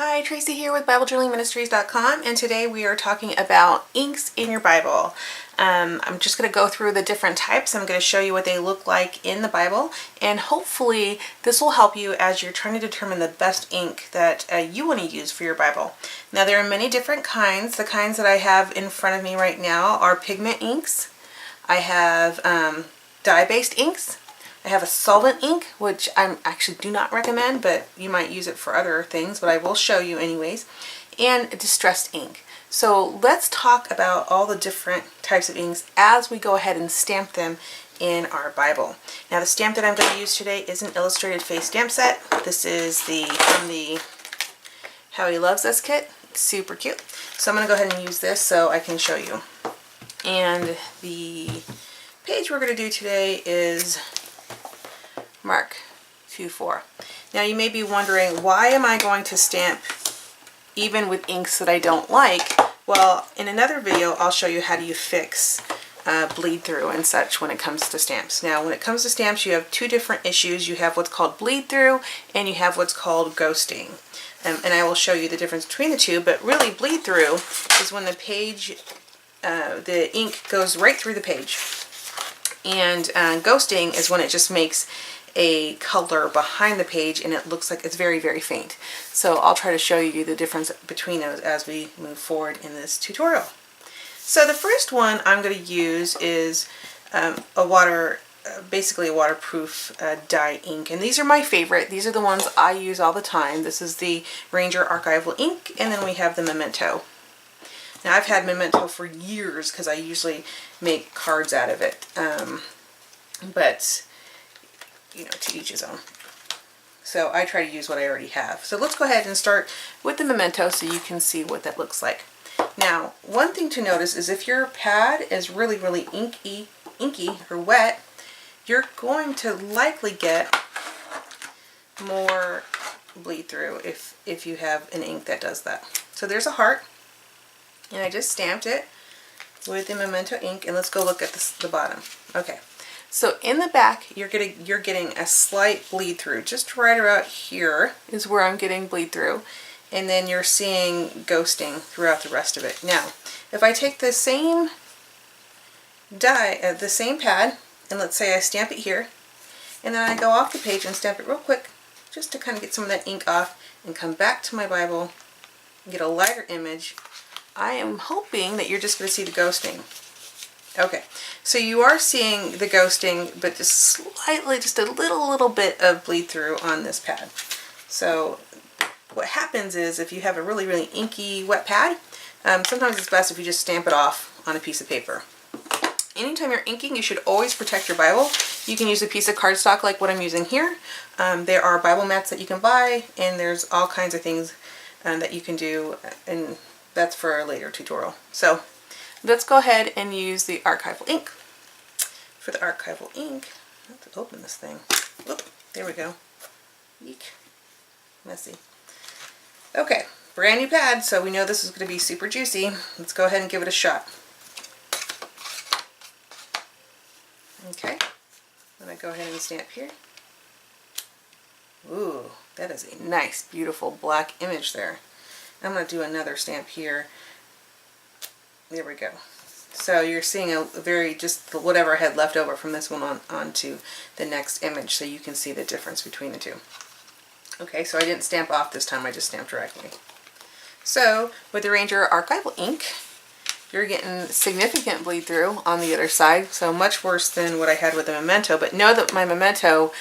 Hi, Tracy here with BibleJournalingMinistries.com, and today we are talking about inks in your Bible. I'm just going to go through the different types. I'm going to show you what they look like in the Bible, and hopefully this will help you as you're trying to determine the best ink that you want to use for your Bible. Now, there are many different kinds. The kinds that I have in front of me right now are Pigment Inks. I have dye-based inks. I have a solvent ink, which I actually do not recommend, but you might use it for other things, but I will show you anyways, and distressed ink. So let's talk about all the different types of inks as we go ahead and stamp them in our Bible. Now the stamp that I'm going to use today is an illustrated face stamp set. This is from the How He Loves Us kit. It's super cute. So I'm going to go ahead and use this so I can show you. And the page we're going to do today is Mark 2:4. Now you may be wondering, why am I going to stamp even with inks that I don't like? Well, in another video I'll show you how do you fix bleed through and such when it comes to stamps. Now when it comes to stamps, you have two different issues. You have what's called bleed through and you have what's called ghosting. And I will show you the difference between the two, but really bleed through is when the page, the ink goes right through the page. And ghosting is when it just makes a color behind the page and it looks like it's very, very faint. So I'll try to show you the difference between those as we move forward in this tutorial. So the first one I'm going to use is basically a waterproof dye ink, and these are my favorite. These are the ones I use all the time. This is the Ranger Archival ink, and then we have the Memento. Now I've had Memento for years because I usually make cards out of it, but you know, to each his own. So I try to use what I already have. So let's go ahead and start with the Memento so you can see what that looks like. Now, one thing to notice is if your pad is really, really inky or wet, you're going to likely get more bleed through if you have an ink that does that. So there's a heart, and I just stamped it with the Memento ink, and let's go look at the bottom. Okay. So in the back, you're getting a slight bleed through. Just right about here is where I'm getting bleed through. And then you're seeing ghosting throughout the rest of it. Now, if I take the same the same pad, and let's say I stamp it here, and then I go off the page and stamp it real quick, just to kind of get some of that ink off, and come back to my Bible, and get a lighter image, I am hoping that you're just going to see the ghosting. Okay, so you are seeing the ghosting, but just slightly, just a little bit of bleed through on this pad. So what happens is if you have a really, really inky wet pad, sometimes it's best if you just stamp it off on a piece of paper. Anytime you're inking, you should always protect your Bible. You can use a piece of cardstock like what I'm using here. There are Bible mats that you can buy, and there's all kinds of things that you can do, and that's for a later tutorial. So let's go ahead and use the archival ink. For the archival ink, I have to open this thing. Oop, there we go. Eek. Messy. Okay, brand new pad, so we know this is going to be super juicy. Let's go ahead and give it a shot. Okay, I'm going to go ahead and stamp here. Ooh, that is a nice, beautiful black image there. I'm going to do another stamp here. There we go. So you're seeing a very, just whatever I had left over from this one onto the next image, so you can see the difference between the two. Okay, so I didn't stamp off this time, I just stamped directly. So with the Ranger Archival ink, you're getting significant bleed through on the other side, so much worse than what I had with the Memento, but know that my Memento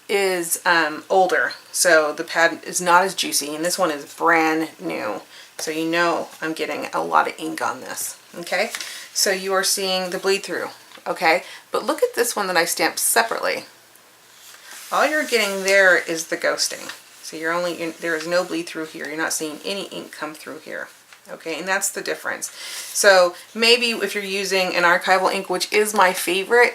is older, so the pad is not as juicy, and this one is brand new. So you know I'm getting a lot of ink on this, okay? So you are seeing the bleed through, okay? But look at this one that I stamped separately. All you're getting there is the ghosting. So there is no bleed through here. You're not seeing any ink come through here, okay? And that's the difference. So maybe if you're using an archival ink, which is my favorite,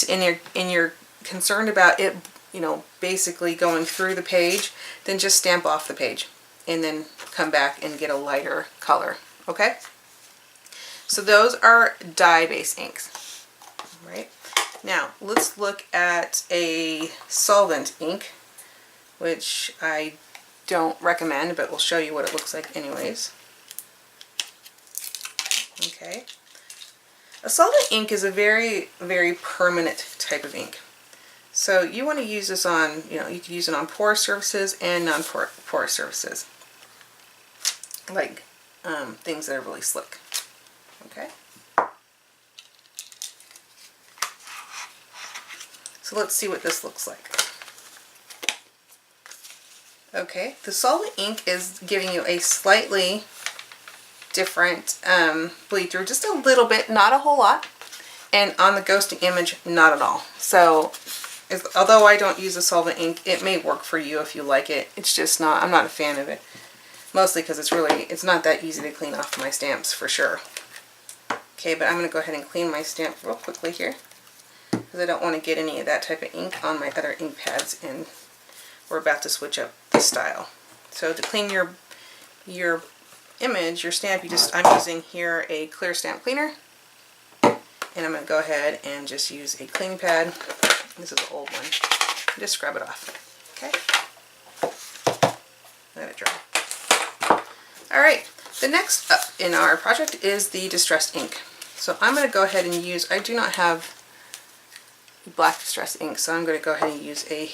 and you're concerned about it, you know, basically going through the page, then just stamp off the page and then come back and get a lighter color, okay? So those are dye-based inks, right? Now, let's look at a solvent ink, which I don't recommend, but we'll show you what it looks like anyways. Okay. A solvent ink is a very, very permanent type of ink. So you want to use this on, you could use it on porous surfaces and non-porous surfaces. Like things that are really slick. Okay. So let's see what this looks like. Okay, the solvent ink is giving you a slightly different bleed through, just a little bit, not a whole lot, and on the ghosting image, not at all. So although I don't use a solvent ink, it may work for you if you like it. It's just not, I'm not a fan of it. Mostly because it's not that easy to clean off my stamps for sure. Okay, but I'm going to go ahead and clean my stamp real quickly here, because I don't want to get any of that type of ink on my other ink pads, and we're about to switch up the style. So to clean your image, your stamp, I'm using here a clear stamp cleaner, and I'm going to go ahead and just use a cleaning pad. This is an old one. Just scrub it off. Okay. Let it dry. Alright, the next up in our project is the distressed ink. So I'm going to go ahead and use, I do not have black distressed ink, so I'm going to go ahead and use the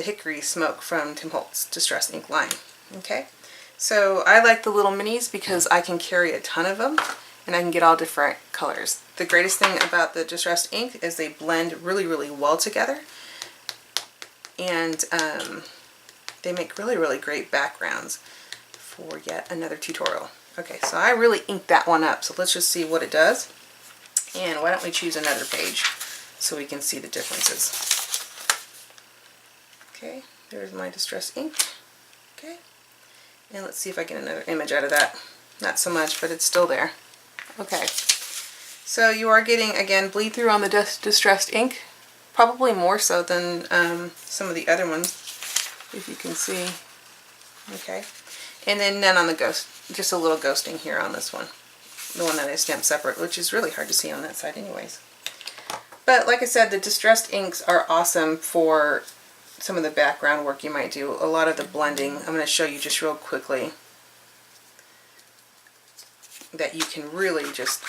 Hickory Smoke from Tim Holtz distressed ink line. Okay, so I like the little minis because I can carry a ton of them and I can get all different colors. The greatest thing about the distressed ink is they blend really, really well together, and they make really, really great backgrounds for yet another tutorial. Okay, so I really inked that one up, so let's just see what it does. And why don't we choose another page so we can see the differences. Okay, there's my distressed ink. Okay, and let's see if I get another image out of that. Not so much, but it's still there. Okay, so you are getting, again, bleed through on the distressed ink, probably more so than some of the other ones, if you can see. Okay, and then none on the ghost, just a little ghosting here on this one, the one that I stamped separate, which is really hard to see on that side anyways. But like I said, the distressed inks are awesome for some of the background work you might do, a lot of the blending. I'm going to show you just real quickly that you can really just,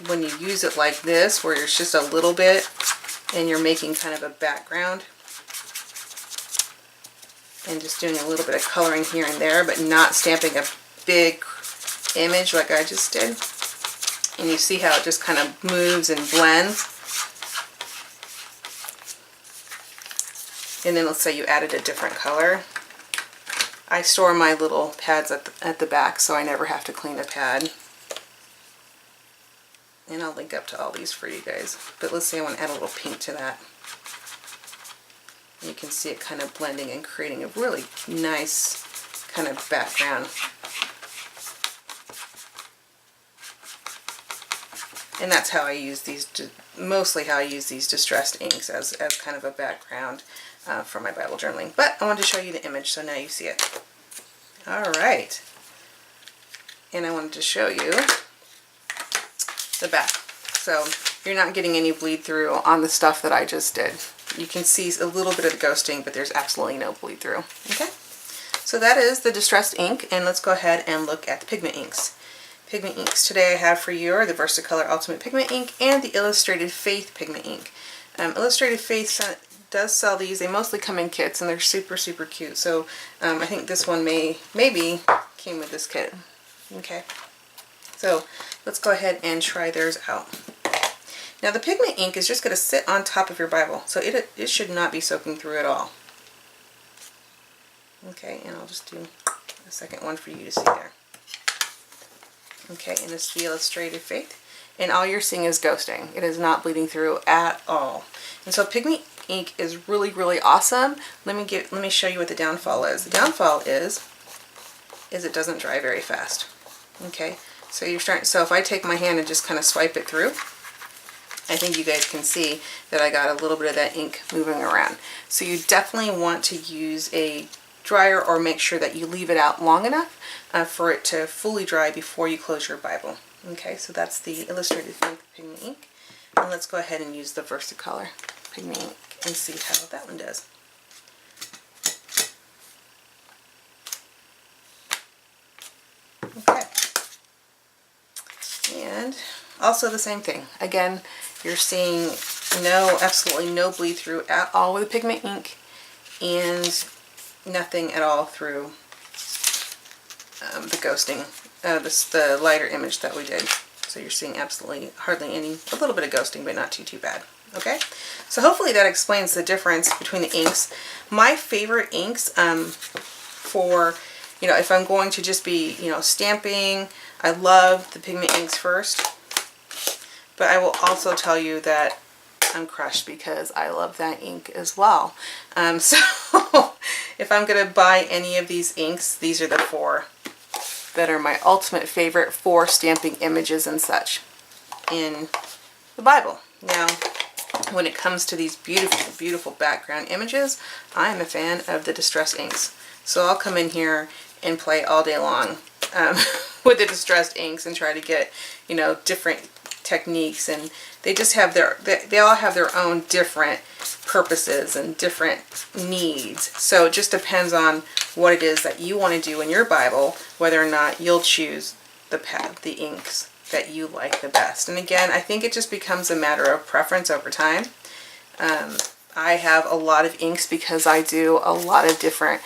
when you use it like this, where it's just a little bit and you're making kind of a background and just doing a little bit of coloring here and there, but not stamping a big image like I just did. And you see how it just kind of moves and blends. And then let's say you added a different color. I store my little pads at the back, so I never have to clean a pad. And I'll link up to all these for you guys. But let's say I want to add a little pink to that. And you can see it kind of blending and creating a really nice kind of background. And that's how I use these, mostly how I use these distressed inks as kind of a background for my Bible journaling. But I wanted to show you the image, so now you see it. Alright. And I wanted to show you the back. So you're not getting any bleed through on the stuff that I just did. You can see a little bit of the ghosting, but there's absolutely no bleed through. Okay? So that is the distressed ink, and let's go ahead and look at the pigment inks. Pigment inks today I have for you are the Versacolor Ultimate Pigment Ink and the Illustrated Faith Pigment Ink. Illustrated Faith does sell these. They mostly come in kits, and they're super, super cute. So I think this one maybe came with this kit. Okay, so let's go ahead and try theirs out. Now the pigment ink is just going to sit on top of your Bible, so it should not be soaking through at all. Okay, and I'll just do a second one for you to see there. Okay, and it's the Illustrated Faith, and all you're seeing is ghosting. It is not bleeding through at all. And so pigment ink is really, really awesome. Let me show you what the downfall is. The downfall is it doesn't dry very fast. Okay, so so if I take my hand and just kind of swipe it through, I think you guys can see that I got a little bit of that ink moving around. So you definitely want to use a dryer, or make sure that you leave it out long enough for it to fully dry before you close your Bible. Okay, so that's the Illustrated Faith Pigment Ink. And let's go ahead and use the Versacolor Pigment Ink and see how that one does. And also the same thing. Again, you're seeing absolutely no bleed through at all with the Pigment Ink, and nothing at all through the ghosting, the lighter image that we did. So you're seeing absolutely hardly any, a little bit of ghosting, but not too bad. Okay, so hopefully that explains the difference between the inks. My favorite inks for, if I'm going to just be, stamping, I love the Pigment Inks first. But I will also tell you that I'm crushed because I love that ink as well. So if I'm going to buy any of these inks, these are the 4 that are my ultimate favorite for stamping images and such in the Bible. Now, when it comes to these beautiful, beautiful background images, I am a fan of the distressed inks. So I'll come in here and play all day long with the distressed inks and try to get, different techniques, and they just have they all have their own different purposes and different needs. So it just depends on what it is that you want to do in your Bible, whether or not you'll choose the inks that you like the best. And again, I think it just becomes a matter of preference over time. I have a lot of inks because I do a lot of different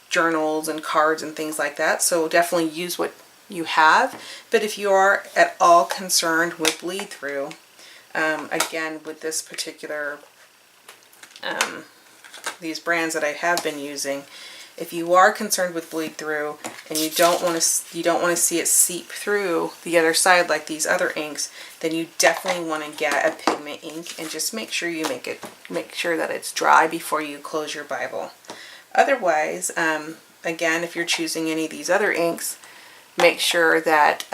journals and cards and things like that, so definitely use what you have. But if you are at all concerned with bleed through, again, with this particular these brands that I have been using, if you are concerned with bleed through and you don't want to see it seep through the other side like these other inks, then you definitely want to get a Pigment Ink and just make sure you make sure that it's dry before you close your Bible. Otherwise, again, if you're choosing any of these other inks, make sure that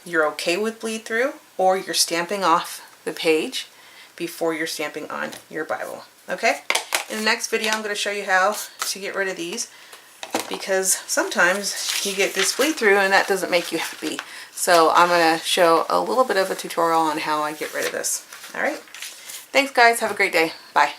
you're okay with bleed through, or you're stamping off the page before you're stamping on your Bible. Okay? In the next video, I'm going to show you how to get rid of these, because sometimes you get this bleed through and that doesn't make you happy. So I'm going to show a little bit of a tutorial on how I get rid of this. Alright? Thanks guys. Have a great day. Bye.